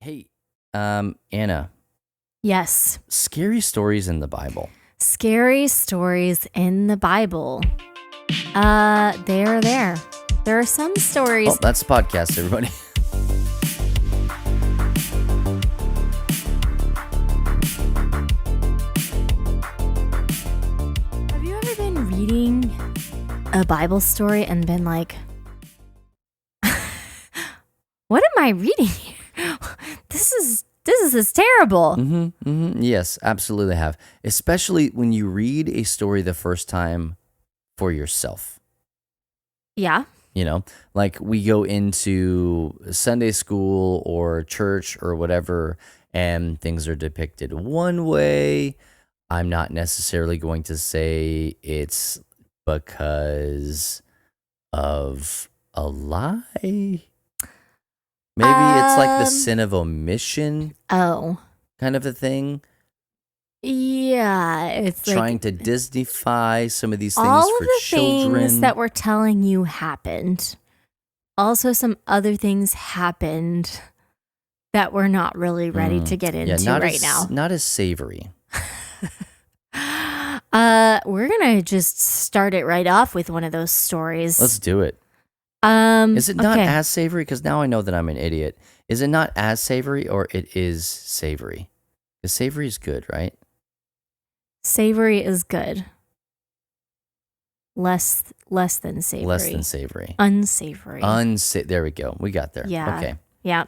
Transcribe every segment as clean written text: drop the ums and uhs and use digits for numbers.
Hey, Anna, Yes. scary stories in the Bible. Scary stories in the Bible. They are there. There are some stories. Oh, that's the podcast, everybody. Have you ever been reading a Bible story and been like, what am I reading here? This is terrible. Yes, absolutely have. Especially when you read a story the first time for yourself. Yeah. You know, like we go into Sunday school or church or whatever, and things are depicted one way. I'm not necessarily going to say it's because of a lie. Maybe it's like the Um, sin of omission Oh. kind of a thing, Yeah. It's trying like to Disneyfy some of these things all of for the children. things that we're telling you happened. Also, some other things happened that we're not really ready to get into right now. Not as savory. We're gonna just start it right off with one of those stories. Let's do it. Is it not as savory? Because now I know that I'm an idiot. Is it not as savory, or it is savory? Because savory is good, right? Savory is good. Less than savory. Less than savory. Unsavory. There we go. We got there. Yeah. Okay. Yeah.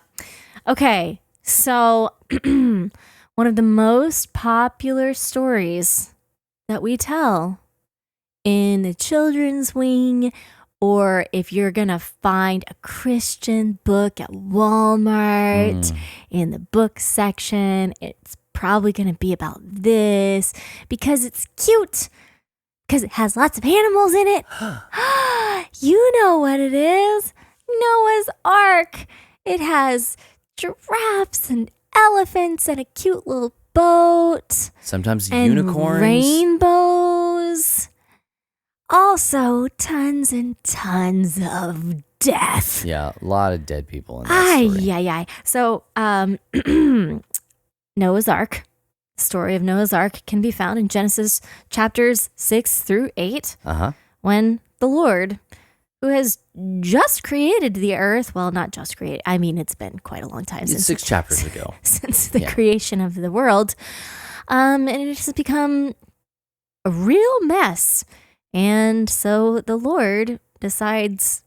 Okay. So one of the most popular stories that we tell in the children's wing, or if you're going to find a Christian book at Walmart in the book section, it's probably going to be about this because it's cute, because it has lots of animals in it. You know what it is. Noah's Ark. It has giraffes and elephants and a cute little boat. Sometimes and unicorns. Rainbows. Also, tons and tons of death. Yeah, a lot of dead people in that story. Ay. So, Noah's Ark. The story of Noah's Ark can be found in Genesis chapters 6 through 8. When the Lord, who has just created the earth, well, not just created, I mean, it's been quite a long time It's 6 chapters ago. since the creation of the world. And it has become a real mess. And so the Lord decides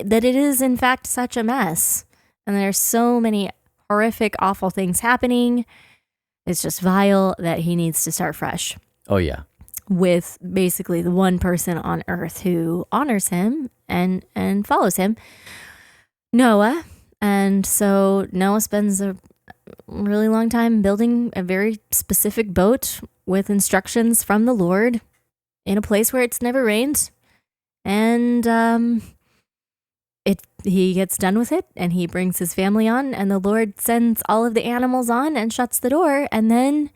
that it is, in fact, such a mess. And there's so many horrific, awful things happening. It's just vile that he needs to start fresh. Oh, yeah. With basically the one person on earth who honors him and follows him, Noah. And so Noah spends a really long time building a very specific boat with instructions from the Lord in a place where it's never rained. And he gets done with it and he brings his family on, and the Lord sends all of the animals on and shuts the door, and then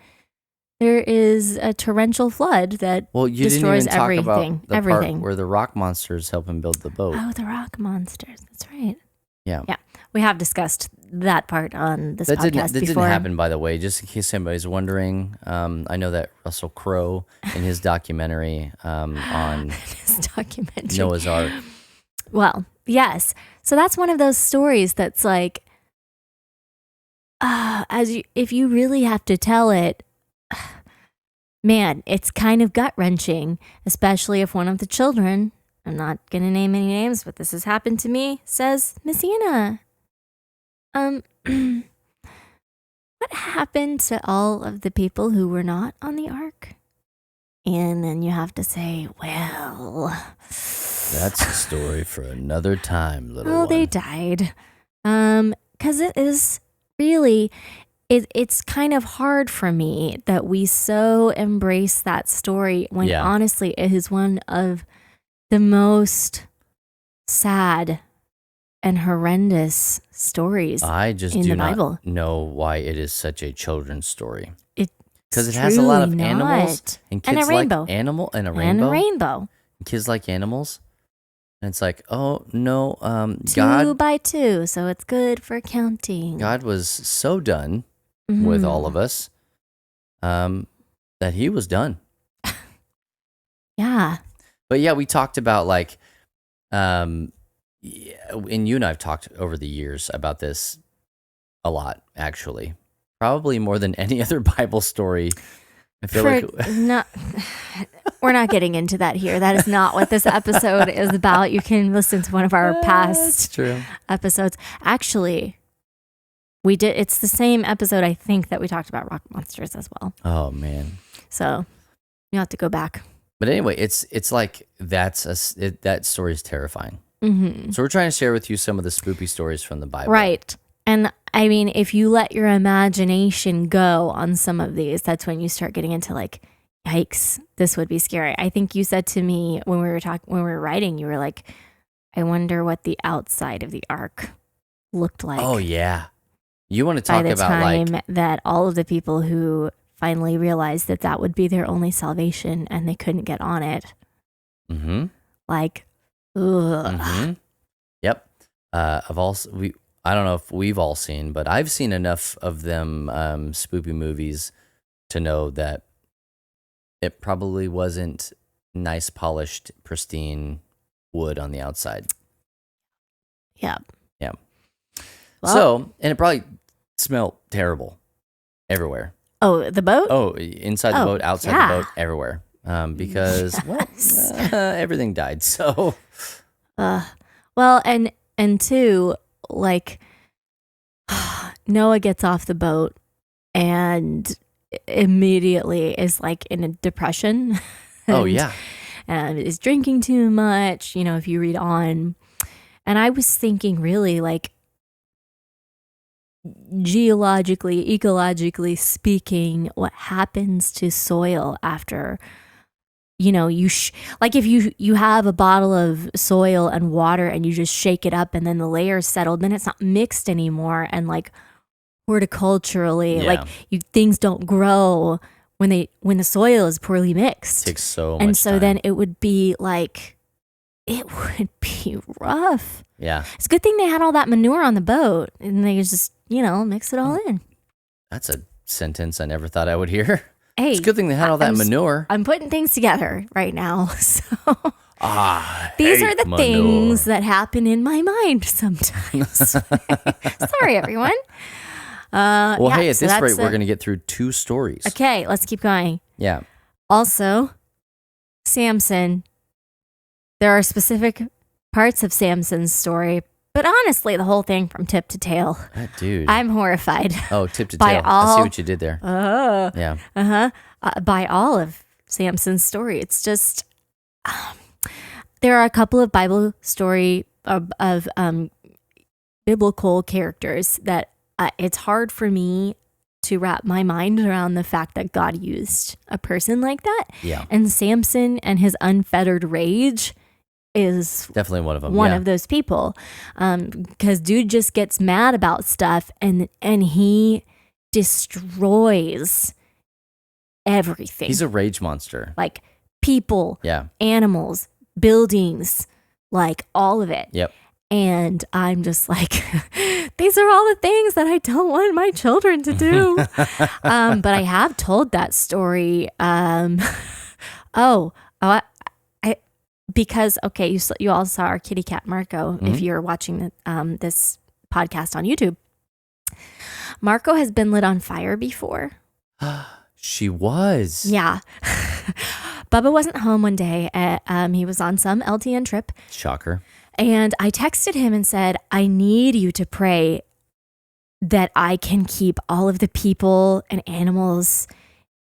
there is a torrential flood that destroys didn't even everything. talk about the everything. part where the rock monsters help him build the boat. Oh, the rock monsters. That's right. Yeah. We have discussed that part on this podcast That before. didn't happen, by the way, just in case anybody's wondering. I know that Russell Crowe in his documentary on Noah's Ark. Well, yes. So that's one of those stories that's like, if you really have to tell it, man, it's kind of gut-wrenching, especially if one of the children, I'm not going to name any names, but this has happened to me, says, Miss Anna, what happened to all of the people who were not on the ark? And then you have to say, well, that's a story for another time, little one. They died. Because it is really, it's kind of hard for me that we so embrace that story when honestly it is one of the most sad and horrendous stories I just in do the not Bible. know why it is such a children's story. Because it has a lot of animals and kids and a rainbow. like animal and a rainbow. And a rainbow. Kids like animals. And it's like, oh no, 2x2, so it's good for counting. God was so done Mm-hmm. with all of us that he was done. Yeah. But yeah, we talked about like, and you and I've talked over the years about this a lot, actually. Probably more than any other Bible story. I feel We're not getting into that here. That is not what this episode is about. You can listen to one of our past episodes. Actually, we did. It's the same episode, I think, that we talked about rock monsters as well. Oh man! So you have to go back. But anyway, it's like that story is terrifying. Mm-hmm. So we're trying to share with you some of the spoopy stories from the Bible, right? And I mean, if you let your imagination go on some of these, that's when you start getting into like, yikes, this would be scary. I think you said to me when we were writing, you were like, I wonder what the outside of the ark looked like. Oh yeah. You want to talk by the about time like that all of the people who finally realized that would be their only salvation and they couldn't get on it. Mm-hmm. Like, ugh. Mm-hmm. Yep. I don't know if we've all seen, but I've seen enough of them spoopy movies to know that it probably wasn't nice, polished, pristine wood on the outside. Yeah. Yeah. Well, and it probably smelled terrible everywhere. Oh, the boat? Oh, inside the boat, outside the boat, everywhere. Because everything died. So, well, and two, like Noah gets off the boat and immediately is like in a depression. Oh yeah, and is drinking too much. If you read on, and I was thinking really like geologically, ecologically speaking, what happens to soil after like if you have a bottle of soil and water and you just shake it up and then the layers settled, then it's not mixed anymore. And like horticulturally, like things don't grow when the soil is poorly mixed. It takes so much and so time. then it would be like, it would be rough. Yeah, it's a good thing they had all that manure on the boat and they just mix it all in. That's a sentence I never thought I would hear. Hey, it's a good thing they had all that manure. I'm putting things together right now. So these are the things that happen in my mind sometimes. Sorry, everyone. Hey, at this rate, we're going to get through 2 stories. Okay, let's keep going. Yeah. Also, Samson. There are specific parts of Samson's story, but honestly, the whole thing from tip to tail. Dude. I'm horrified. Oh, tip to tail. I see what you did there. Yeah. By all of Samson's story. It's just, there are a couple of Bible story of biblical characters that it's hard for me to wrap my mind around the fact that God used a person like that. Yeah. And Samson and his unfettered rage is definitely one of them. One of those people. Because dude just gets mad about stuff and he destroys everything. He's a rage monster. Like people, animals, buildings, like all of it. Yep. And I'm just like, these are all the things that I don't want my children to do. But I have told that story. Because, okay, you all saw our kitty cat, Marco, if you're watching this podcast on YouTube. Marco has been lit on fire before. She was. Yeah. Bubba wasn't home one day. He was on some LTN trip. Shocker. And I texted him and said, I need you to pray that I can keep all of the people and animals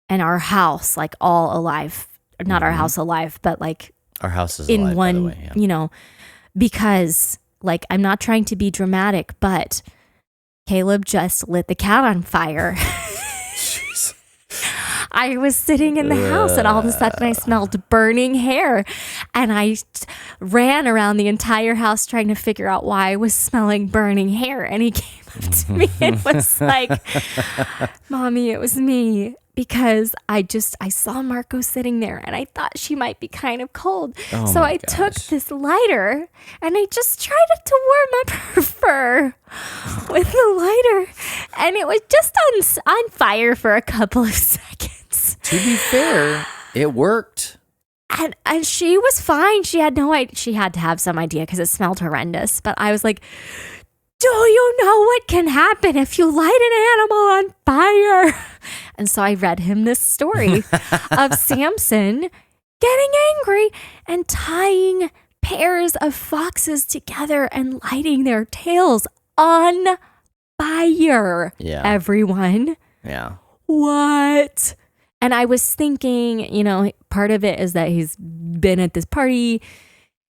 and our house, like all alive. Not our house alive, but like our house is in alive, one, by the way, yeah. Because like, I'm not trying to be dramatic, but Caleb just lit the cat on fire. Jeez. I was sitting in the house and all of a sudden I smelled burning hair and I ran around the entire house trying to figure out why I was smelling burning hair. And he came up to me and was like, Mommy, it was me. because I saw Marco sitting there and I thought she might be kind of cold. Oh so my I took gosh. this lighter and I just tried to warm up her fur with the lighter. And it was just on fire for a couple of seconds. To be fair, it worked. And she was fine. She had no idea. She had to have some idea because it smelled horrendous. But I was like, do you know what can happen if you light an animal on fire? And so I read him this story of Samson getting angry and tying pairs of foxes together and lighting their tails on fire. Yeah. Everyone. Yeah. What? And I was thinking, part of it is that he's been at this party.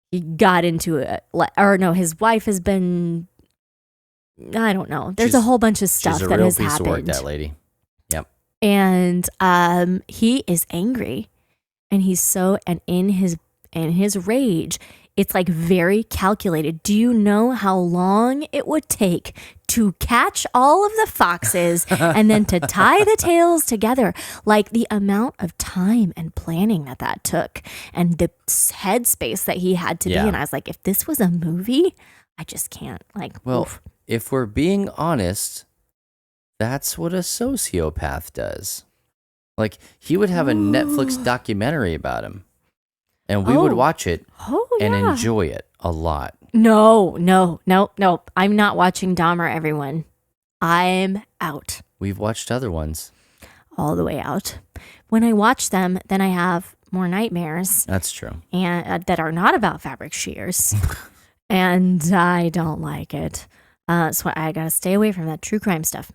He got into it. Or no, his wife has been... I don't know. There's a whole bunch of stuff that has happened. She's a real piece of work, that lady. Yep. And he is angry, and and in his rage, it's like very calculated. Do you know how long it would take to catch all of the foxes and then to tie the tails together? Like the amount of time and planning that took, and the headspace that he had to be in. I was like, if this was a movie, I just can't. Oof. If we're being honest, that's what a sociopath does. Like, he would have a Netflix documentary about him, and we would watch it and enjoy it a lot. No. I'm not watching Dahmer, everyone. I'm out. We've watched other ones. All the way out. When I watch them, then I have more nightmares. That's true. And that are not about fabric shears. And I don't like it. So I gotta stay away from that true crime stuff.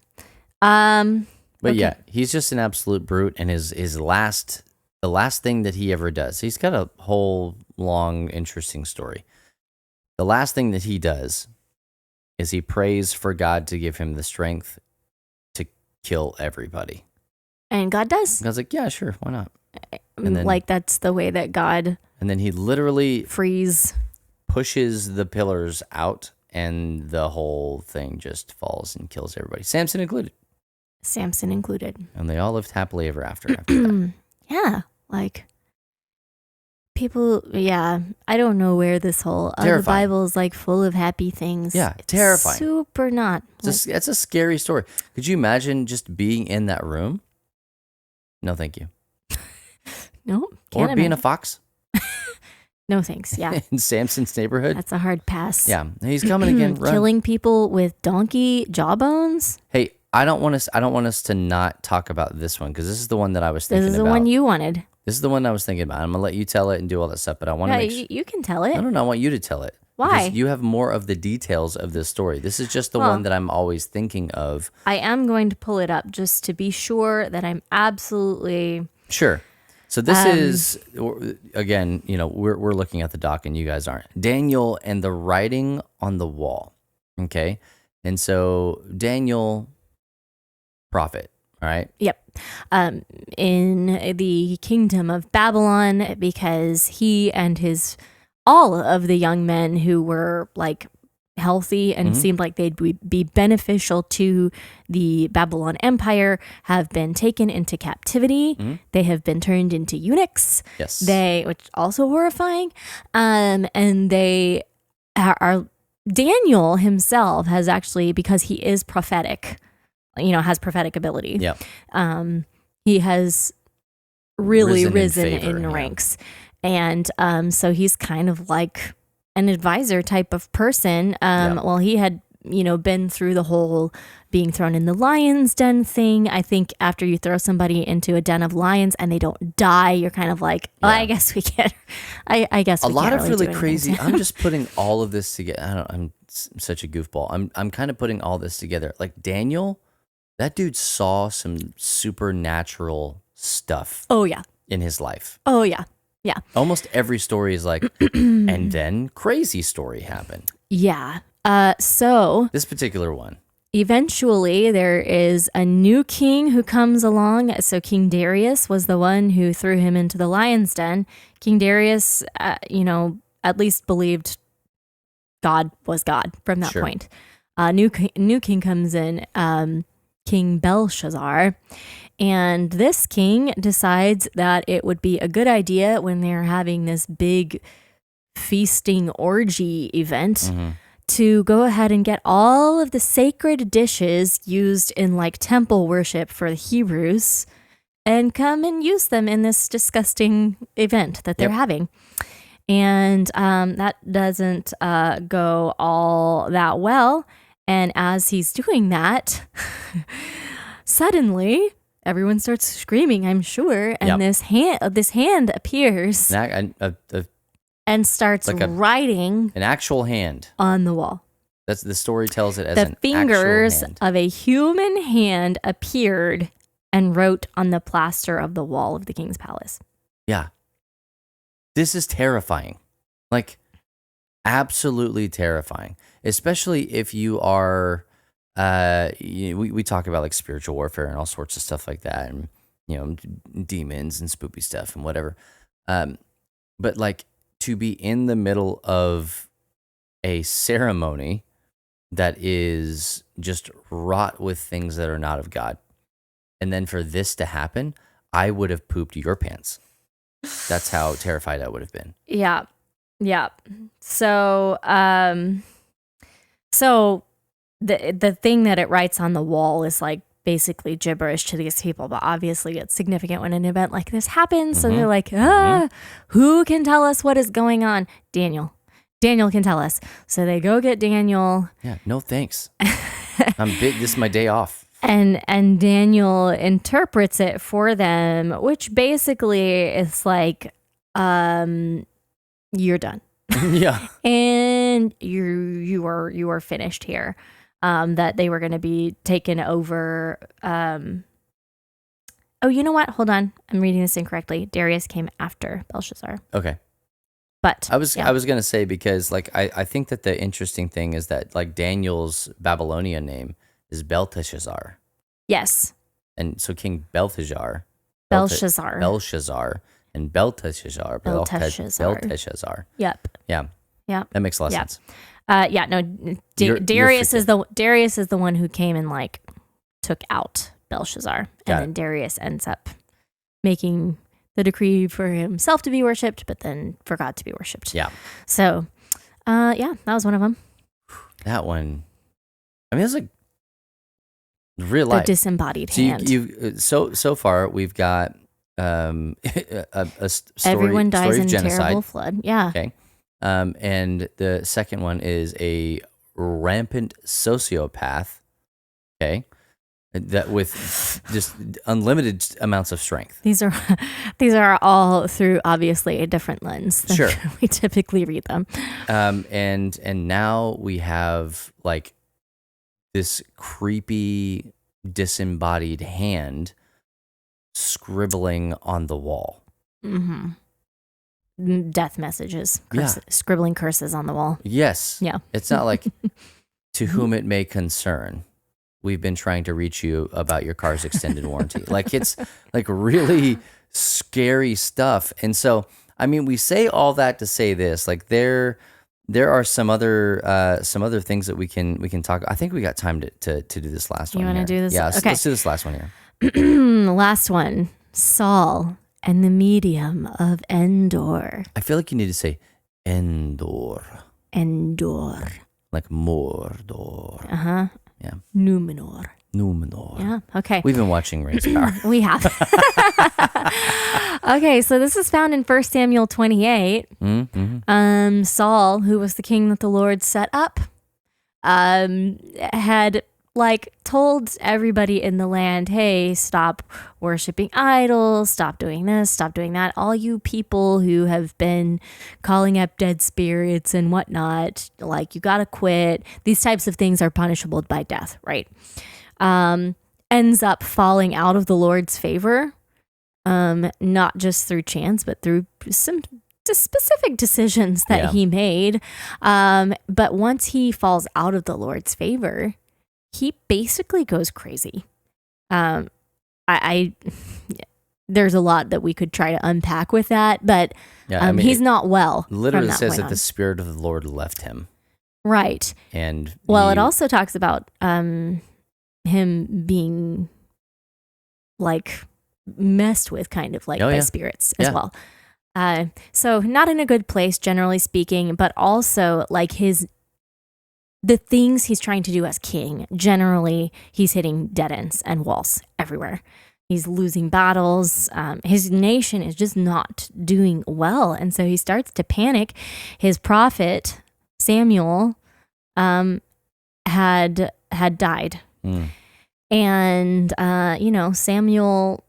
But yeah, he's just an absolute brute, and the last thing that he ever does, he's got a whole long, interesting story. The last thing that he does is he prays for God to give him the strength to kill everybody. And God does. God's like, yeah, sure, why not? And then, that's the way that God. And then he literally pushes the pillars out, and the whole thing just falls and kills everybody. Samson included. And they all lived happily ever after that. Yeah. People, I don't know where this whole the Bible is full of happy things. Yeah, terrifying. Super not. It's a scary story. Could you imagine just being in that room? No, thank you. No, or being a fox? No thanks. Yeah. In Samson's neighborhood? That's a hard pass. Yeah. He's coming again. Run. Killing people with donkey jawbones. Hey, I don't want us to not talk about this one, because this is the one that I was thinking about. This is the one you wanted. This is the one I was thinking about. I'm going to let you tell it and do all that stuff, but I want to make sure. You can tell it. No, I want you to tell it. Why? Because you have more of the details of this story. This is just the one that I'm always thinking of. I am going to pull it up just to be sure that I'm absolutely... Sure. So this is, again, we're looking at the doc and you guys aren't. Daniel and the writing on the wall, okay? And so Daniel, prophet, all right? Yep. In the kingdom of Babylon, because he and all of the young men who were healthy and seemed like they'd be beneficial to the Babylon Empire have been taken into captivity. They have been turned into eunuchs. Yes. Which also horrifying. And they are Daniel himself has actually, because he is prophetic, has prophetic ability. Yeah. He has really risen in favor, ranks. And so he's kind of like an advisor type of person. Well, he had, been through the whole being thrown in the lion's den thing. I think after you throw somebody into a den of lions and they don't die, you're kind of like, I guess we can't. I guess we a lot can't of really really crazy. I'm just putting all of this together. I'm such a goofball. I'm kind of putting all this together. Like Daniel, that dude saw some supernatural stuff. Oh yeah. In his life. Oh yeah. Yeah. Almost every story is like, and then crazy story happened. Yeah. So this particular one. Eventually, there is a new king who comes along. So King Darius was the one who threw him into the lion's den. King Darius, at least believed God was God from that point. New king comes in, King Belshazzar. And this king decides that it would be a good idea when they're having this big feasting orgy event to go ahead and get all of the sacred dishes used in like temple worship for the Hebrews and come and use them in this disgusting event that they're having. And that doesn't go all that well. And as he's doing that, suddenly everyone starts screaming, I'm sure, and this hand appears and starts like writing an actual hand on the wall. That's the story tells it as the an fingers actual hand. of a human hand appeared and wrote on the plaster of the wall of the king's palace. Yeah. This is terrifying. Like, absolutely terrifying. Especially if you are, we talk about like spiritual warfare and all sorts of stuff like that. And, demons and spoopy stuff and whatever. But like to be in the middle of a ceremony that is just wrought with things that are not of God. And then for this to happen, I would have pooped your pants. That's how terrified I would have been. Yeah. Yeah. So, the thing that it writes on the wall is like basically gibberish to these people, but obviously it's significant when an event like this happens. So they're like, who can tell us what is going on? Daniel can tell us. So they go get Daniel. Yeah. No, thanks. This is my day off. And Daniel interprets it for them, which basically is like, you're done. Yeah. And you are finished here. That they were going to be taken over. Oh, you know what? Hold on. I'm reading this incorrectly. Darius came after Belshazzar. Okay. But I was going to say, because like, I think that the interesting thing is that like Daniel's Babylonian name is Belteshazzar. Yes. And so King Belshazzar. And Belteshazzar. Yep. Yeah. Yeah. That makes a lot of sense. No. Darius is the one who came and like took out Belshazzar, and then Darius ends up making the decree for himself to be worshipped, but then for God to be worshipped. Yeah. So, that was one of them. That one. I mean, it's like real life. The disembodied hand. So far we've got a story. Everyone dies story of in genocide. Terrible flood. Yeah. Okay. And the second one is a rampant sociopath. Okay. That with just unlimited amounts of strength. These are all through obviously a different lens than sure. we typically read them. And now we have like this creepy disembodied hand scribbling on the wall. Mm-hmm. Death messages, scribbling curses on the wall. Yes. Yeah. It's not like to whom it may concern. We've been trying to reach you about your car's extended warranty. Like it's like really scary stuff. And so, I mean, we say all that to say this, like there are some other things that we can talk. I think we got time to do this last one. You want to do this? Yeah. Okay. Let's do this last one here. Last one, Saul and the medium of Endor. I feel like you need to say Endor. Like Mordor. Uh-huh. Yeah. Numenor. Yeah. Okay. We've been watching Rings of Power. We have. Okay, so this is found in 1 Samuel 28. Mm-hmm. Saul, who was the king that the Lord set up, had like told everybody in the land, hey, stop worshiping idols, stop doing this, stop doing that. All you people who have been calling up dead spirits and whatnot, like you gotta quit. These types of things are punishable by death, right? Ends up falling out of the Lord's favor, not just through chance, but through some specific decisions that he made. But once he falls out of the Lord's favor, he basically goes crazy. I there's a lot that we could try to unpack with that, but he's not well. Literally says that the Spirit of the Lord left him. Right. And it also talks about him being like messed with kind of like Oh, by yeah. spirits as Yeah. well. So not in a good place, generally speaking, but also like the things he's trying to do as king, generally he's hitting dead ends and walls everywhere. He's losing battles. His nation is just not doing well. And so he starts to panic. His prophet, Samuel, had died. Mm. And, Samuel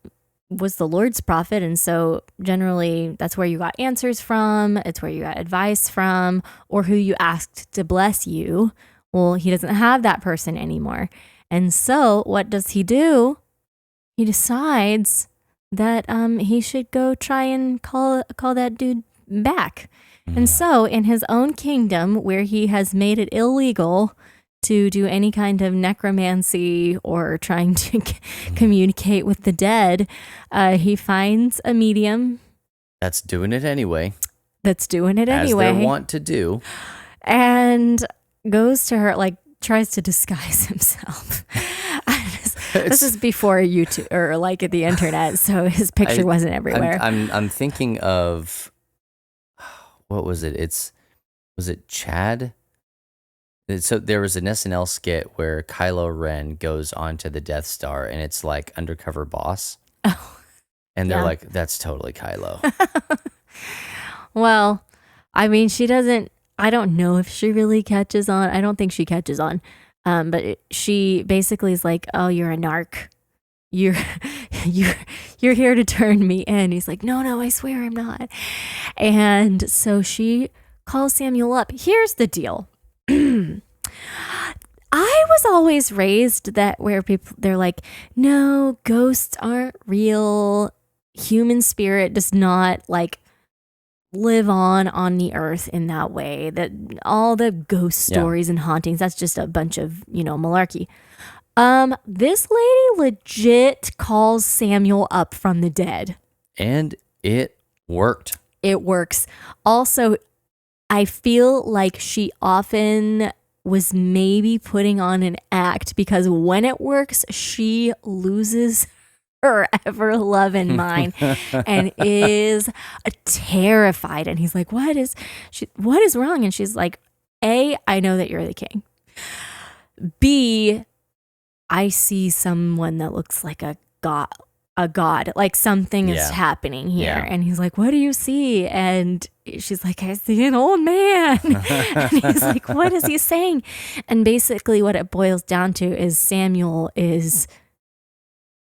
was the Lord's prophet. And so generally that's where you got answers from. It's where you got advice from, or who you asked to bless you. Well, he doesn't have that person anymore. And so what does he do? He decides that he should go try and call that dude back. And so in his own kingdom, where he has made it illegal to do any kind of necromancy or trying to communicate with the dead, he finds a medium That's doing it anyway. as they want to do. And goes to her, like tries to disguise himself. This is before YouTube or like the internet, so his picture wasn't everywhere. I'm thinking of, what was it? Was it Chad? So there was an SNL skit where Kylo Ren goes onto the Death Star, and it's like undercover boss. Oh, And they're yeah. like, that's totally Kylo. Well, I mean, she doesn't. I don't know if she really catches on. I don't think she catches on. But she basically is like, "Oh, you're a narc. You're here to turn me in." He's like, "No, I swear I'm not." And so she calls Samuel up. Here's the deal. I was always raised that where they're like, "No, ghosts aren't real. Human spirit does not like live on the earth in that way. That all the ghost stories and hauntings, that's just a bunch of, malarkey." This lady legit calls Samuel up from the dead. And it worked. It works. Also, I feel like she often was maybe putting on an act, because when it works, she loses her ever loving mind and is terrified. And he's like, what is wrong? And she's like, A, I know that you're the king. B, I see someone that looks like a god, like something is happening here. Yeah. And he's like, what do you see? And she's like, I see an old man. And he's like, what is he saying? And basically what it boils down to is Samuel is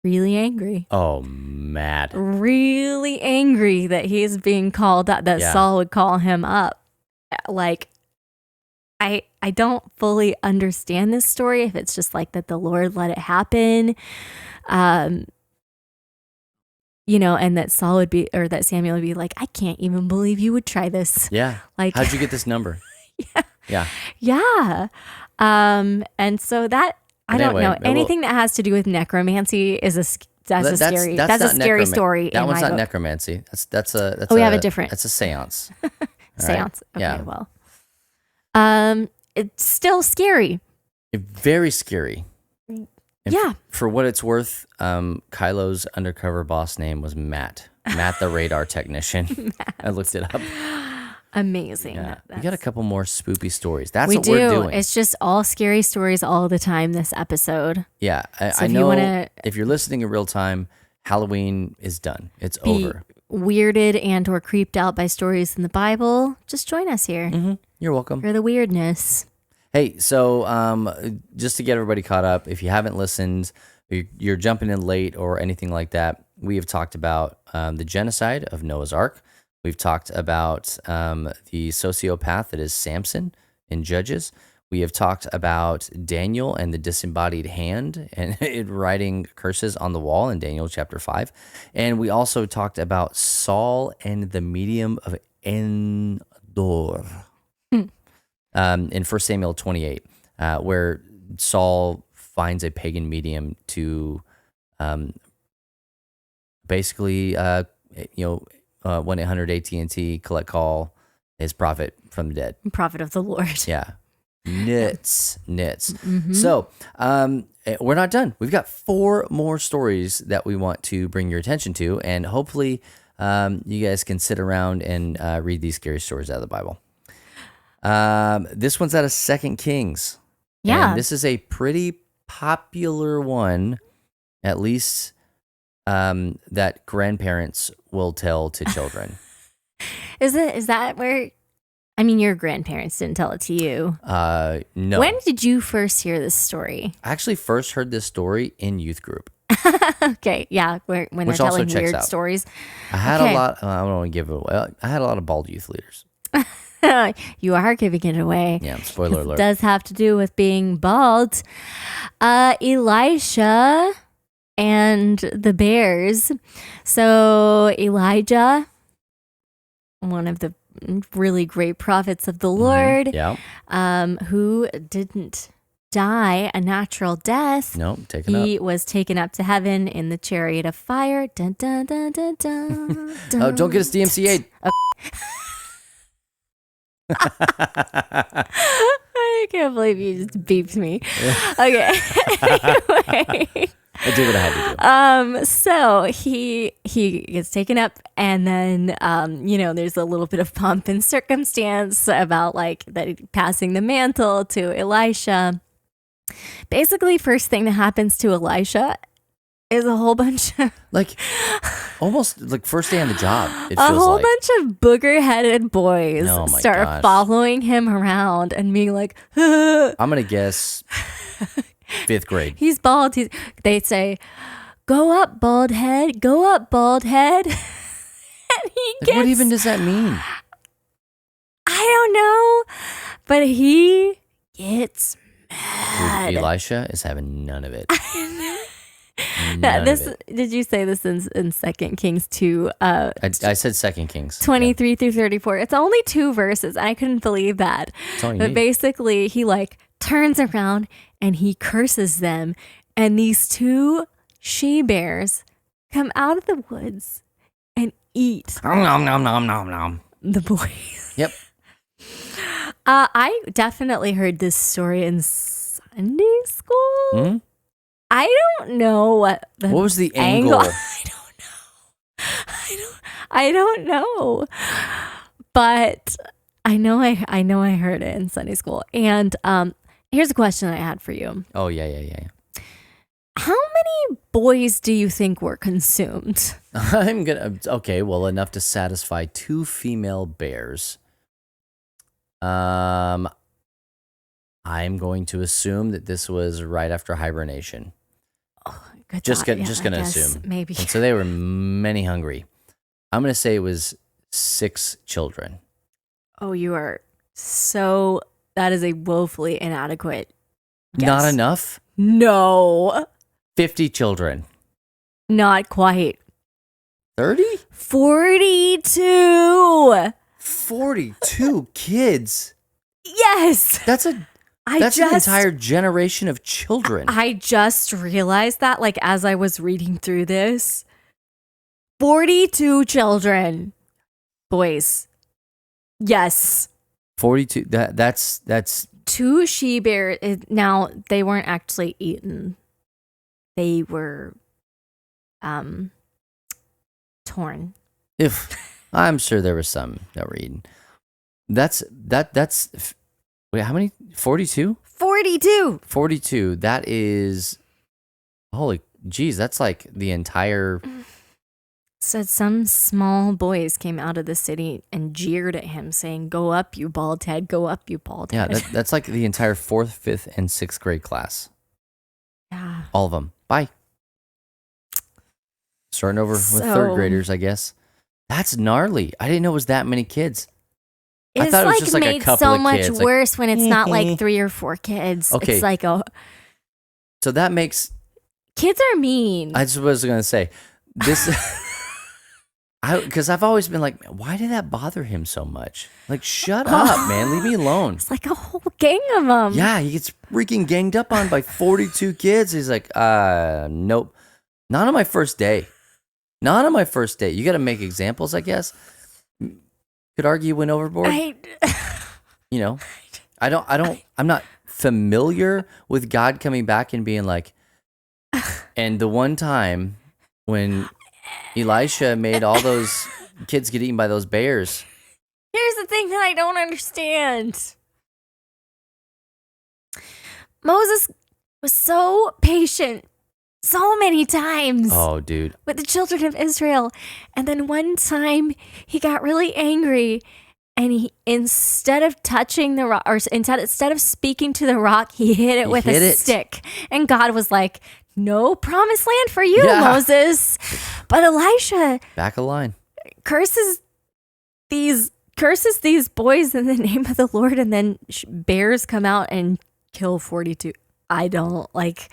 really angry. Oh, mad. Really angry that he's being called up, that Saul would call him up. Like, I don't fully understand this story, if it's just like that the Lord let it happen. And that Saul would be, or that Samuel would be like, I can't even believe you would try this. Yeah. Like, how'd you get this number? Yeah. And so that, I don't know. Anything that has to do with necromancy is a scary story. That one's not necromancy. That's we have a different. That's a seance. Seance. Right? Okay, well. It's still scary. Very scary. And yeah. For what it's worth, Kylo's undercover boss name was Matt. Matt, the radar technician. I looked it up. Amazing. Yeah. We got a couple more spoopy stories. That's what we're doing. It's just all scary stories all the time this episode. Yeah. I know if you're listening in real time, Halloween is done. It's over. Weirded and or creeped out by stories in the Bible, just join us here. Mm-hmm. You're welcome. For the weirdness. Hey, so just to get everybody caught up, if you haven't listened, you're jumping in late or anything like that, we have talked about the genocide of Noah's Ark. We've talked about the sociopath that is Samson in Judges. We have talked about Daniel and the disembodied hand and it writing curses on the wall in Daniel chapter 5. And we also talked about Saul and the medium of Endor in 1 Samuel 28, where Saul finds a pagan medium to basically, 1-800 AT&T, collect call his prophet from the dead. Prophet of the Lord. Yeah. Nits. Mm-hmm. So, we're not done. We've got 4 more stories that we want to bring your attention to, and hopefully you guys can sit around and read these scary stories out of the Bible. This one's out of 2 Kings. Yeah. And this is a pretty popular one, at least that grandparents will tell to children. Is that where? I mean, your grandparents didn't tell it to you. No. When did you first hear this story? I actually first heard this story in youth group. Okay, yeah, when they're Which also telling checks weird out. stories. I had a lot. I don't want to give it away. I had a lot of bald youth leaders. You are giving it away. Yeah, spoiler alert. It does have to do with being bald. Elisha and the bears. So Elijah, one of the really great prophets of the Lord, Yeah. who didn't die a natural death. No, taken up. He was taken up to heaven in the chariot of fire. Dun, dun, dun, dun, dun, dun. Oh, don't get us DMCA'd. I can't believe you just beeped me. Okay. Anyway. I did what I had to do. So he gets taken up, and then there's a little bit of pomp and circumstance about like that passing the mantle to Elisha. Basically, first thing that happens to Elisha is a whole bunch of Like almost like first day on the job. It a feels whole like. bunch of booger-headed boys Oh my start gosh. following him around and being like, I'm gonna guess 5th grade. he's bald. They say, "Go up, bald head. Go up, bald head." And he Like, gets. what even does that mean? I don't know, but he gets Dude, mad. Elisha is having none of it. Did you say this in 2 Kings 2? I said 2 Kings. 23 through 34. It's only 2 verses. And I couldn't believe that. That's all you But need. basically, he like turns around and he curses them. And these 2 she-bears come out of the woods and eat Nom, nom, nom, nom, nom. the boys. Yep. I definitely heard this story in Sunday school. Hmm? I don't know what was the angle? I don't know. But I know I heard it in Sunday school. And here's a question I had for you. Oh yeah. How many boys do you think were consumed? Well, enough to satisfy 2 female bears. I'm going to assume that this was right after hibernation. Oh, good Just thought. gonna I guess assume. maybe. And so they were many hungry. I'm gonna say it was 6 children. Oh, you are so. That is a woefully inadequate guess. Not enough? No, 50 children. not quite. 30? 42. 42 kids. Yes. That's an entire generation of children. I just realized that, like, as I was reading through this, 42 children, boys. Yes. 42. That's 2 she-bears. Now, they weren't actually eaten. They were torn. I'm sure there was some that were eaten. That's wait, how many? 42? 42. 42. That is holy geez, that's like the entire Said some small boys came out of the city and jeered at him, saying, "Go up, you bald head. Go up, you bald yeah, head." that's like the entire 4th, 5th, and 6th grade class. Yeah. All of them. Bye. Starting over with 3rd So- graders, I guess. That's gnarly. I didn't know it was that many kids. I It's thought it was like just like a made couple so of much kids, like- worse when it's not like 3 or 4 kids. Okay. It's like So that makes kids are mean. I just was gonna say this because I've always been like, why did that bother him so much? Like, shut up, man, leave me alone. It's like a whole gang of them. Yeah, he gets freaking ganged up on by 42 kids. He's like, nope, not on my first day. Not on my first day. You got to make examples, I guess. Could argue went overboard. I I'm not familiar with God coming back and being like, and the one time when Elisha made all those kids get eaten by those bears. Here's the thing that I don't understand. Moses was so patient so many times. Oh, dude. With the children of Israel. And then one time he got really angry and he, instead of touching the rock, or instead of speaking to the rock, he hit it with a stick. And God was like, no promised land for you, Moses. But Elisha back a line curses these boys in the name of the Lord, and then bears come out and kill 42. I don't like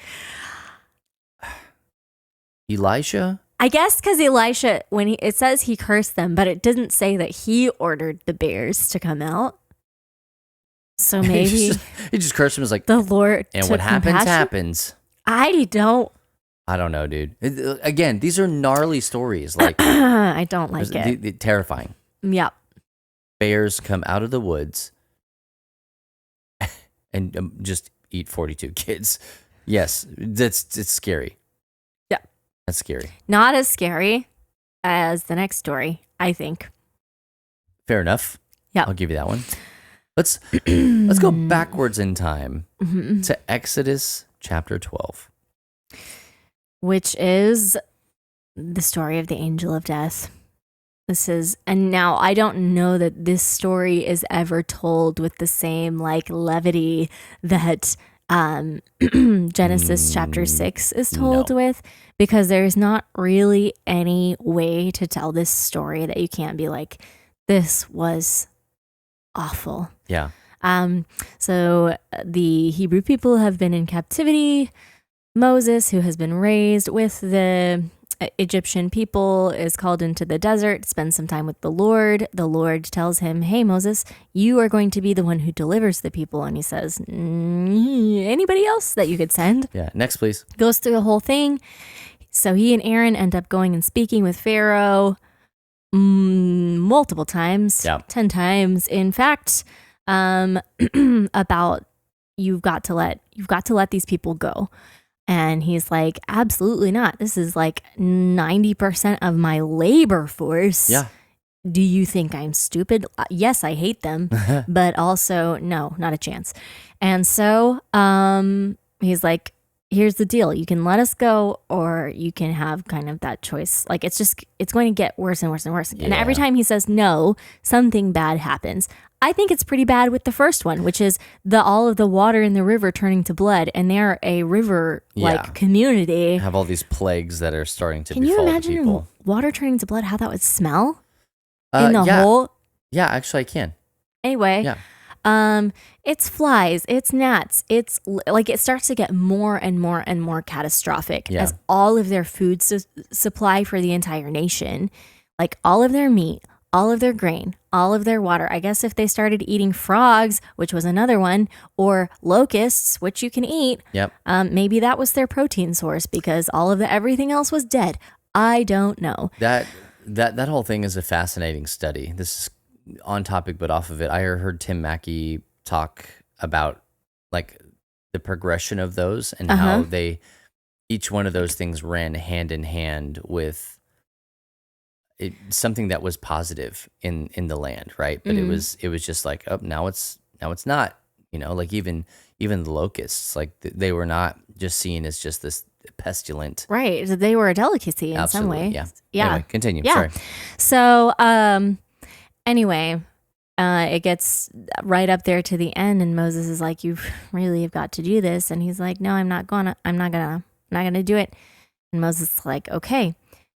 Elisha. I guess because Elisha, it says he cursed them, but it didn't say that he ordered the bears to come out. So maybe he just cursed him as like the Lord. And what happens. I don't know, dude. Again, these are gnarly stories. Like I don't like it. Terrifying. Yep. Bears come out of the woods and just eat 42 kids. Yes, it's scary. Yeah. That's scary. Not as scary as the next story, I think. Fair enough. Yeah. I'll give you that one. Let's go backwards in time to Exodus chapter 12. Which is the story of the angel of death. And now I don't know that this story is ever told with the same like levity that Genesis chapter 6 is told with, because there's not really any way to tell this story that you can't be like, this was awful. Yeah. So the Hebrew people have been in captivity. Moses, who has been raised with the Egyptian people, is called into the desert, spends some time with the Lord. The Lord tells him, hey, Moses, you are going to be the one who delivers the people. And he says, anybody else that you could send? Yeah, next, please. Goes through the whole thing. So he and Aaron end up going and speaking with Pharaoh multiple times, 10 times. In fact, about you've got to let these people go. And he's like, absolutely not. This is like 90% of my labor force. Yeah. Do you think I'm stupid? Yes, I hate them, but also no, not a chance. And so he's like, here's the deal. You can let us go, or you can have kind of that choice. Like it's going to get worse and worse and worse. Yeah. And every time he says no, something bad happens. I think it's pretty bad with the first one, which is all of the water in the river turning to blood, and they're a river community. Have all these plagues that are starting to befall people. Can you imagine water turning to blood? How that would smell in the hole? Yeah, actually, I can. Anyway, it's flies, it's gnats, it's like it starts to get more and more and more catastrophic as all of their food supply for the entire nation, like all of their meat, all of their grain, all of their water. I guess if they started eating frogs, which was another one, or locusts, which you can eat, maybe that was their protein source because all of everything else was dead. I don't know. That whole thing is a fascinating study. This is on topic, but off of it. I heard Tim Mackey talk about like the progression of those and how each one of those things ran hand in hand with something that was positive in the land, right? But it was just like, oh, now it's not, like even the locusts, like they were not just seen as just this pestilent, right? They were a delicacy in some way. Yeah. Anyway, continue. Yeah. Sorry. So anyway, it gets right up there to the end, and Moses is like, "You really have got to do this," and he's like, "No, I'm not gonna do it." And Moses is like, "Okay."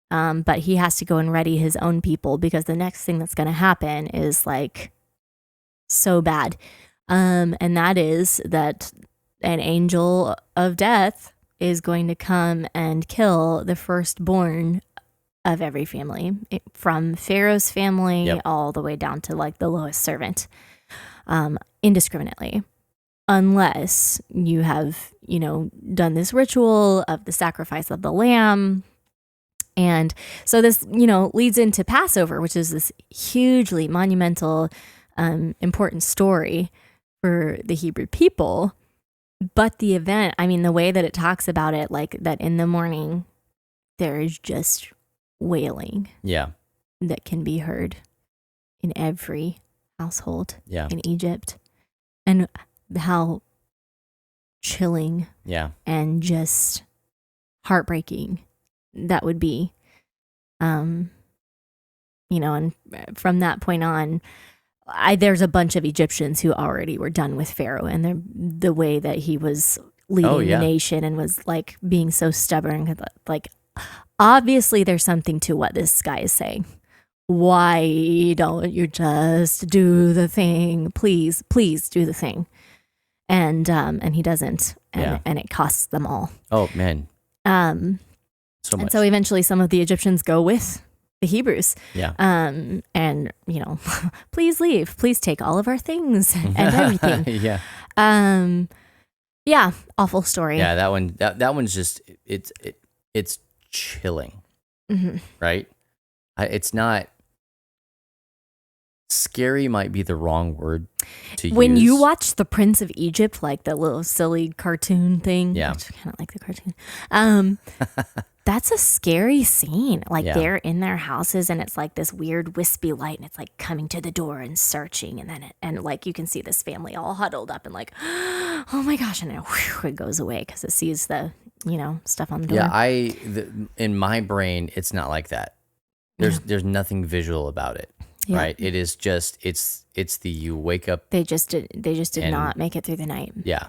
But he has to go and ready his own people because the next thing that's going to happen is like so bad. And that is that an angel of death is going to come and kill the firstborn of every family, from Pharaoh's family all the way down to like the lowest servant, indiscriminately. Unless you have, done this ritual of the sacrifice of the lamb. And so this, leads into Passover, which is this hugely monumental, important story for the Hebrew people. But the event, I mean, the way that it talks about it, like that in the morning, there is just wailing Yeah. that can be heard in every household Yeah. in Egypt. And how chilling Yeah. and just heartbreaking that would be. And from that point on, there's a bunch of Egyptians who already were done with Pharaoh and the way that he was leading the nation and was like being so stubborn. Like, obviously there's something to what this guy is saying. Why don't you just do the thing? Please do the thing. And he doesn't. And it costs them all. Oh man. So much. And so eventually some of the Egyptians go with the Hebrews. Yeah. And please leave. Please take all of our things and everything. Yeah. Yeah. Awful story. Yeah. That one's just it's chilling, right? It's not scary. Might be the wrong word to use. When you watch The Prince of Egypt, like the little silly cartoon thing, yeah, I kind of like the cartoon. That's a scary scene. Like they're in their houses and it's like this weird wispy light and it's like coming to the door and searching and then and like you can see this family all huddled up and like, oh my gosh, and then it goes away because it sees the stuff on the door. Yeah, in my brain it's not like that. There's nothing visual about it. Yeah. Right? It is just it's the you wake up. They just did not make it through the night. Yeah,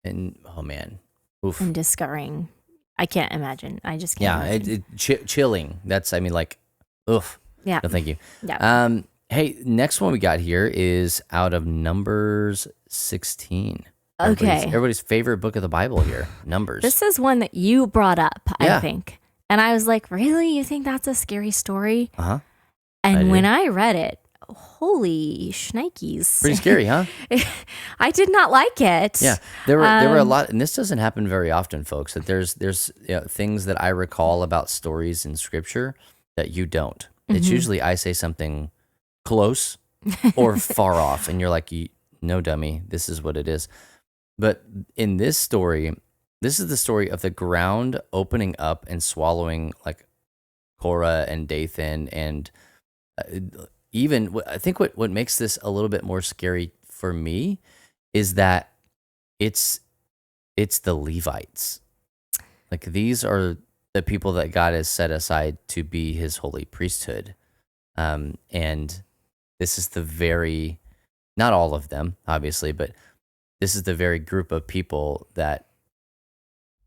and oh man, oof. And discovering. I can't imagine. I just can't. Yeah, chilling. That's, I mean, like, oof. Yeah. No, thank you. Yeah. Hey, next one we got here is out of Numbers 16. Okay. Everybody's favorite book of the Bible here, Numbers. This is one that you brought up, I think. And I was like, really? You think that's a scary story? Uh-huh. And when I read it, holy shnikes. Pretty scary, huh? I did not like it. Yeah. There were a lot, and this doesn't happen very often, folks, that there's things that I recall about stories in scripture that you don't. It's usually I say something close or far off, and you're like, no, dummy, this is what it is. But in this story, this is the story of the ground opening up and swallowing like Korah and Dathan and even I think what makes this a little bit more scary for me is that it's the Levites. Like these are the people that God has set aside to be his holy priesthood. And this is the very, not all of them, obviously, but this is the very group of people that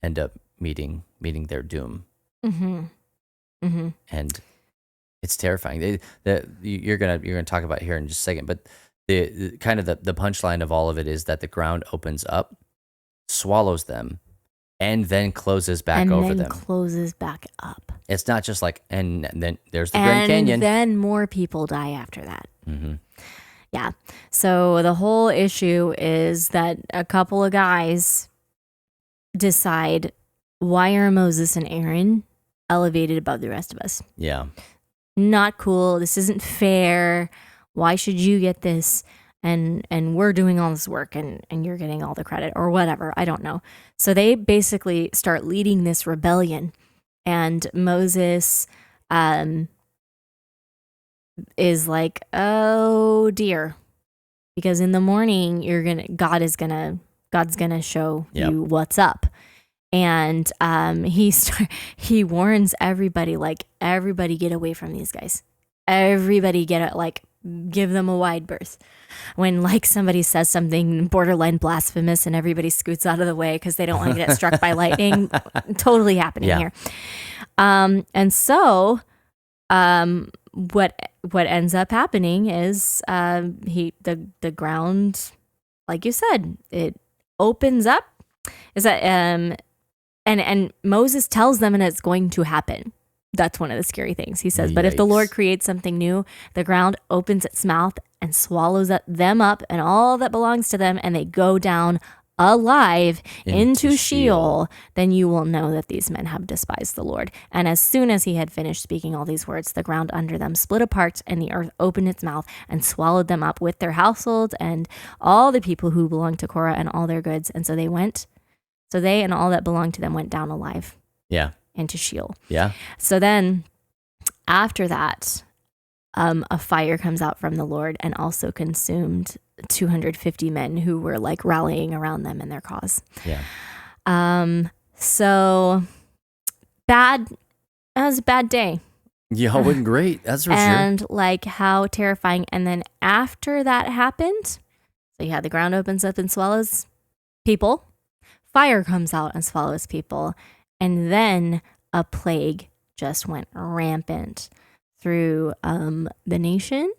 end up meeting their doom. And it's terrifying. You're gonna talk about it here in just a second, but the kind of the punchline of all of it is that the ground opens up, swallows them, and then closes back over them. Closes back up. It's not just like and then there's the Grand Canyon. And then more people die after that. Yeah. So the whole issue is that a couple of guys decide, why are Moses and Aaron elevated above the rest of us? Yeah. Not cool. This isn't fair. Why should you get this? And we're doing all this work and you're getting all the credit or whatever. I don't know. So they basically start leading this rebellion. And Moses is like, oh dear. Because in the morning God's gonna show you what's up. And he warns everybody, like, everybody get away from these guys. Everybody give them a wide berth. When like somebody says something borderline blasphemous and everybody scoots out of the way because they don't want to get struck by lightning. Totally happening here. And so what ends up happening is the ground, like you said, it opens up. Is that and Moses tells them, and it's going to happen. That's one of the scary things. He says, but if the Lord creates something new, the ground opens its mouth and swallows them up and all that belongs to them, and they go down alive Into into Sheol. Sheol, then you will know that these men have despised the Lord. And as soon as he had finished speaking all these words, the ground under them split apart, and the earth opened its mouth and swallowed them up with their households and all the people who belonged to Korah and all their goods. And so they and all that belonged to them went down alive Yeah. into Sheol. Yeah. So then after that, a fire comes out from the Lord and also consumed 250 men who were like rallying around them in their cause. Yeah. So bad. That was a bad day. Yeah, it wasn't great. That's for sure. And like how terrifying. And then after that happened, so you had the ground opens up and swallows people. Fire comes out and swallows people. And then a plague just went rampant through the nation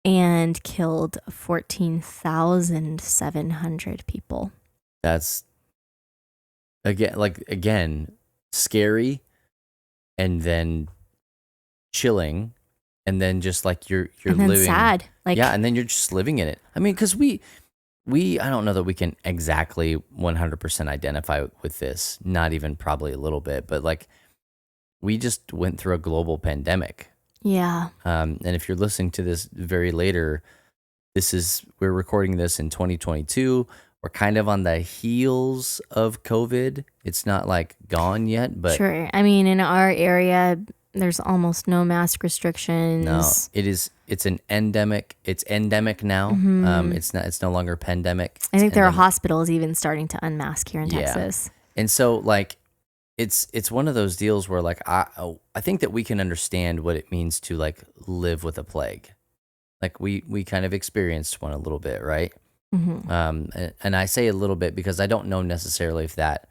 and killed 14,700 people. That's again scary, and then chilling, and then just like you're and then living sad. Like, yeah, and then you're just living in it. I mean, because we I don't know that we can exactly 100% identify with this, not even probably a little bit, but like we just went through a global pandemic. yeah. And if you're listening to this very later, we're recording this in 2022. We're kind of on the heels of COVID. It's not like gone yet, but Sure. I mean, in our area, there's almost no mask restrictions. no, it's an endemic. It's endemic now. It's no longer pandemic. I think there are endemic. hospitals even starting to unmask here in Yeah. Texas. And so like it's one of those deals where like I think that we can understand what it means to like live with a plague. Like we kind of experienced one a little bit, right? And I say a little bit because I don't know necessarily if that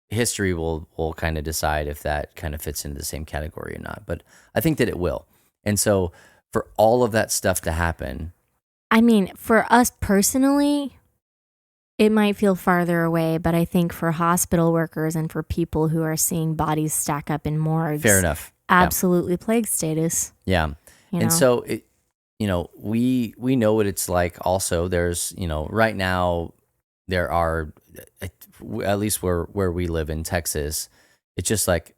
history will kind of decide if that kind of fits into the same category or not, but I think that it will. And so for all of that stuff to happen, I mean, for us personally, it might feel farther away, but I think for hospital workers and for people who are seeing bodies stack up in morgues, fair enough. absolutely plague status. Yeah. You And know? so we know what it's like. Also, there's, right now there are, at least where we live in Texas, it's just like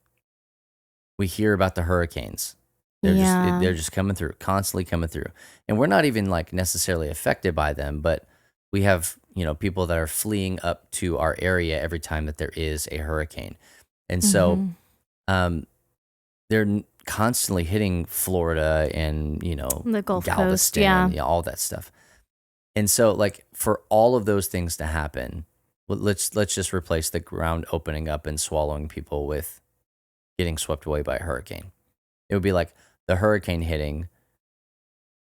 we hear about the hurricanes. They're just coming through, constantly coming through. And we're not even like necessarily affected by them, but we have, people that are fleeing up to our area every time that there is a hurricane. And so they're constantly hitting Florida and, the Gulf Coast, Galveston, all that stuff. And so like for all of those things to happen, let's just replace the ground opening up and swallowing people with getting swept away by a hurricane. It would be like the hurricane hitting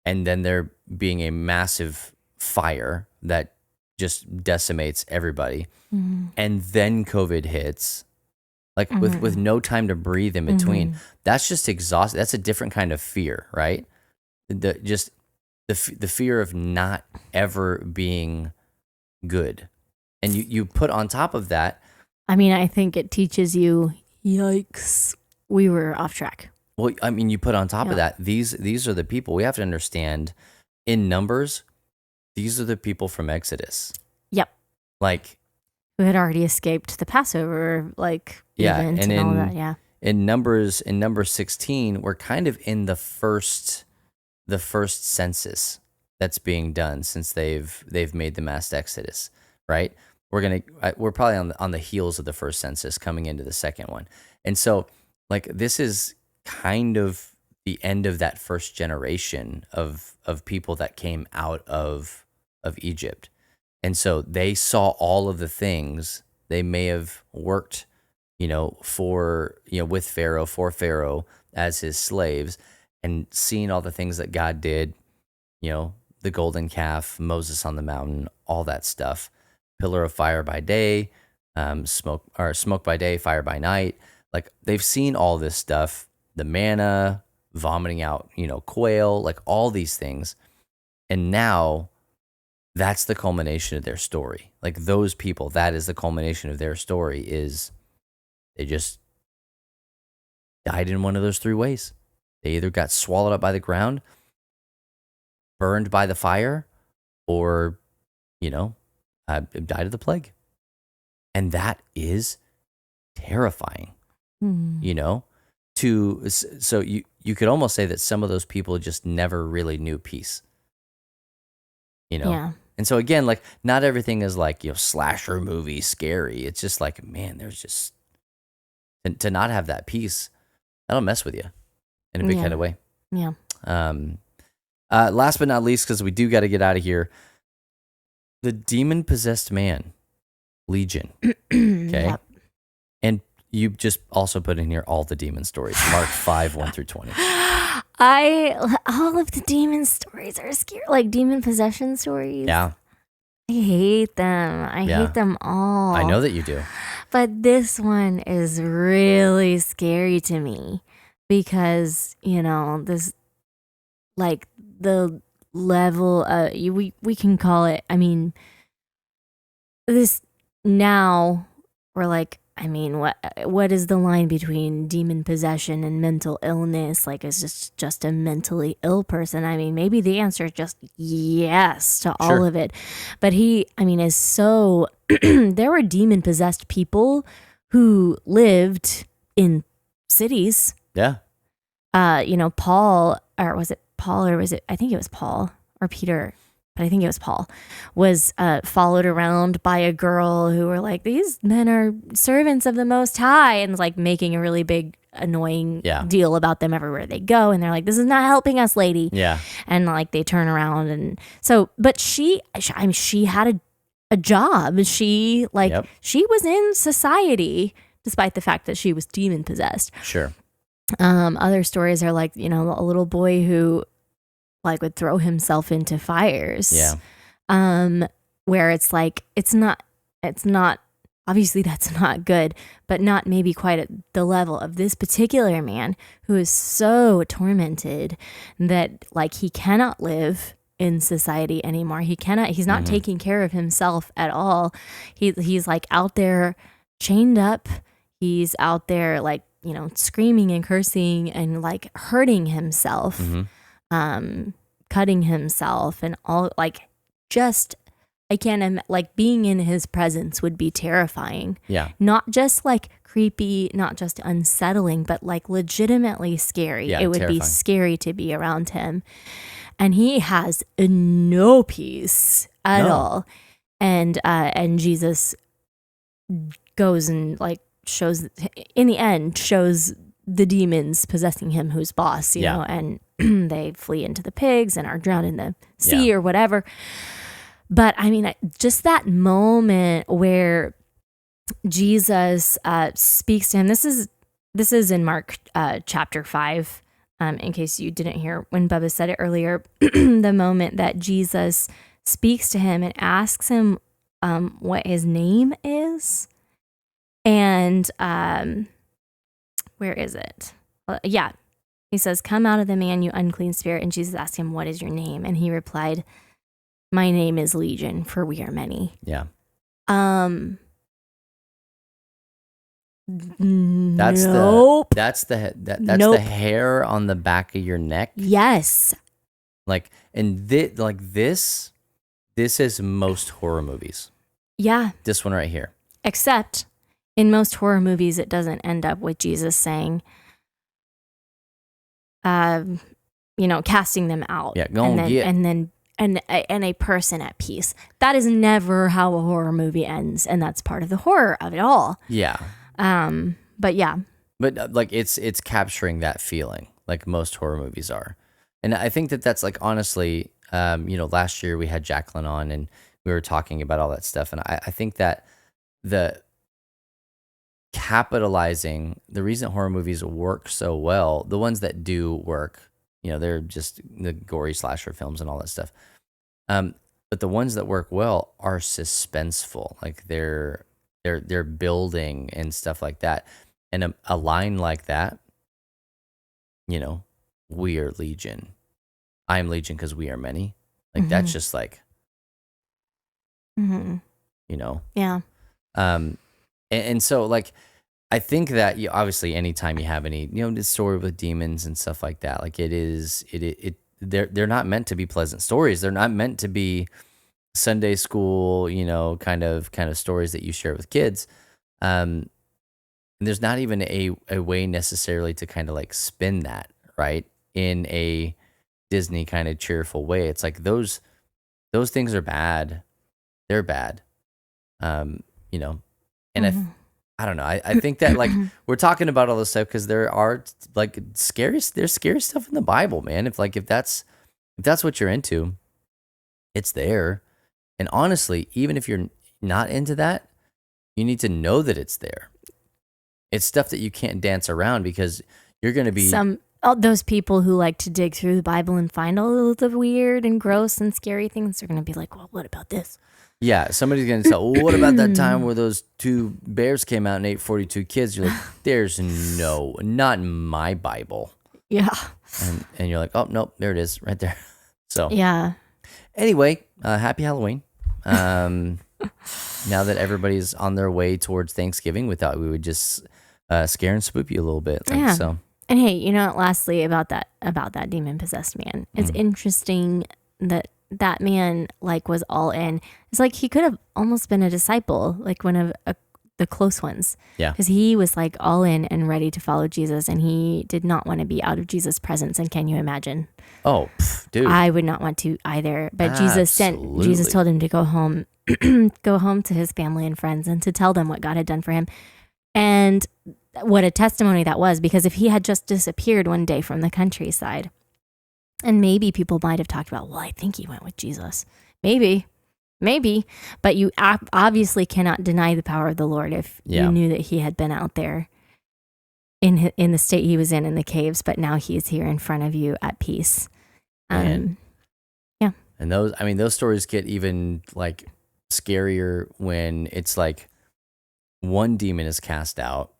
and then there being a massive fire that just decimates everybody. And then COVID hits, like with no time to breathe in between. That's just exhausting. That's a different kind of fear, right? The fear of not ever being good. And you put on top of that. I mean, I think it teaches you, yikes, we were off track. Well, I mean, you put on top of that, these are the people we have to understand in numbers. These are the people from Exodus. Yep. Like, who had already escaped the Passover, event and all that. Yeah. In number 16, we're kind of in the first census that's being done since they've made the mass exodus, right? We're probably on the heels of the first census coming into the second one. And so like this is kind of the end of that first generation of people that came out of Egypt. And so they saw all of the things they may have worked, with Pharaoh, for Pharaoh as his slaves, and seen all the things that God did, the golden calf, Moses on the mountain, all that stuff, pillar of fire by day, smoke by day, fire by night. Like they've seen all this stuff, the manna, vomiting out, quail, like all these things. And now that's the culmination of their story. Like those people, that is the culmination of their story, is they just died in one of those three ways. They either got swallowed up by the ground, burned by the fire, or, died of the plague. And that is terrifying, you know, so you could almost say that some of those people just never really knew peace, you know? Yeah. And so again, like not everything is like, slasher movie scary. It's just like, man, there's just, to not have that peace, that'll mess with you in a big kind of way. Yeah. Last but not least, because we do got to get out of here, the demon-possessed man, Legion. Okay. Yep. And you just also put in here all the demon stories, Mark 5, 1 through 20. All of the demon stories are scary, like demon possession stories. Yeah. I hate them. I hate them all. I know that you do. But this one is really scary to me because, this, like, the level, we can call it, this now, we're like, what is the line between demon possession and mental illness? Like, is this just a mentally ill person? Maybe the answer is just yes to all of it. But he, is so, there were demon possessed people who lived in cities. Yeah. Paul, or was it Paul, or was it, I think it was Paul or Peter, but I think it was Paul, was followed around by a girl who were like, these men are servants of the Most High, and like making a really big, annoying deal about them everywhere they go. And they're like, this is not helping us, lady. Yeah. And like they turn around, and so, but she had a job. She was in society despite the fact that she was demon possessed. Sure. Other stories are like, a little boy who like would throw himself into fires. Yeah. Where it's like, it's not, obviously that's not good, but not maybe quite at the level of this particular man who is so tormented that like he cannot live in society anymore. He's not taking care of himself at all. He's like out there chained up. He's out there like, screaming and cursing and like hurting himself. Cutting himself and all, like, just, I can't, like, being in his presence would be terrifying. Yeah. Not just like creepy, not just unsettling, but like legitimately scary. Yeah, it would terrifying. be scary to be around him. And he has no peace at all. And Jesus goes and like shows, in the end, shows the demons possessing him who's boss, you know, and they flee into the pigs and are drowned in the sea or whatever. But just that moment where Jesus speaks to him, this is in Mark chapter 5, in case you didn't hear when Bubba said it earlier, the moment that Jesus speaks to him and asks him what his name is. And where is it? He says, come out of the man, you unclean spirit. And Jesus asked him, what is your name? And he replied, my name is Legion, for we are many. Yeah. That's the hair on the back of your neck. Yes. Like, and this is most horror movies. Yeah. This one right here. Except in most horror movies, it doesn't end up with Jesus saying, casting them out. Yeah, and a person at peace. That is never how a horror movie ends, and that's part of the horror of it all. Yeah. But yeah. But like it's capturing that feeling, like most horror movies are, and I think that's like honestly, last year we had Jacqueline on and we were talking about all that stuff, and I think that the capitalizing the reason horror movies work so well, the ones that do work, they're just the gory slasher films and all that stuff. But the ones that work well are suspenseful, like they're building and stuff like that. And a line like that, we are Legion. I am Legion because we are many. Like that's just like, Yeah. And so like, I think that obviously anytime you have any, this story with demons and stuff like that, like they're not meant to be pleasant stories. They're not meant to be Sunday school, kind of stories that you share with kids. Um, there's not even a way necessarily to kind of like spin that, right? In a Disney kind of cheerful way. It's like those things are bad. They're bad. Um, you know, and Mhm. I don't know. I think that like we're talking about all this stuff because there are like there's scary stuff in the Bible, man. If that's what you're into, it's there. And honestly, even if you're not into that, you need to know that it's there. It's stuff that you can't dance around because you're going to be, All those people who like to dig through the Bible and find all the weird and gross and scary things are going to be like, well, what about this? yeah, somebody's going to say, well, what about that time where those two bears came out and ate 42 kids? You're like, there's not in my Bible. Yeah. And you're like, oh, nope, there it is right there. So Yeah. anyway, happy Halloween. Now that everybody's on their way towards Thanksgiving, we thought we would just scare and spoop you a little bit. Yeah. So. And hey, lastly about that demon possessed man, it's interesting that that man like was all in. It's like he could have almost been a disciple, like one of the close ones. Yeah. Because he was like all in and ready to follow Jesus, and he did not want to be out of Jesus' presence. And can you imagine? Oh, dude. I would not want to either. But Jesus Absolutely. told him to go home, go home to his family and friends, and to tell them what God had done for him. And what a testimony that was, because if he had just disappeared one day from the countryside, and maybe people might have talked about, well, I think he went with Jesus. Maybe. But you obviously cannot deny the power of the Lord if you knew that he had been out there in the state he was in the caves, but now he's here in front of you at peace. Yeah. And those stories get even like scarier when it's like one demon is cast out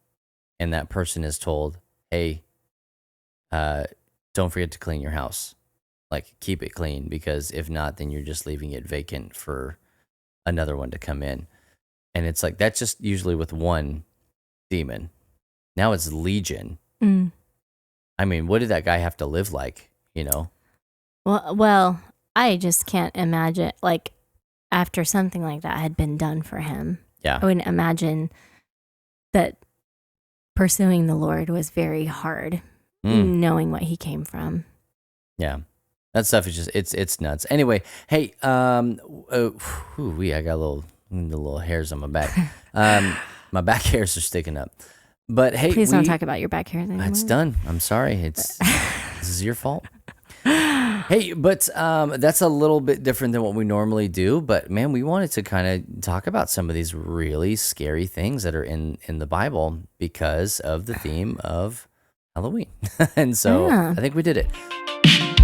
and that person is told, hey, don't forget to clean your house. Like, keep it clean, because if not, then you're just leaving it vacant for another one to come in. And it's like, that's just usually with one demon. Now it's legion. Mm. I mean, what did that guy have to live like, Well, I just can't imagine, like, after something like that had been done for him. Yeah. I wouldn't imagine that pursuing the Lord was very hard, knowing what he came from. Yeah. That stuff is just, it's nuts. Anyway, hey, I got the little hairs on my back. My back hairs are sticking up. But hey, please don't talk about your back hairs anymore. It's done. I'm sorry. This is your fault. Hey, but that's a little bit different than what we normally do. But man, we wanted to kind of talk about some of these really scary things that are in the Bible because of the theme of Halloween. And so I think we did it.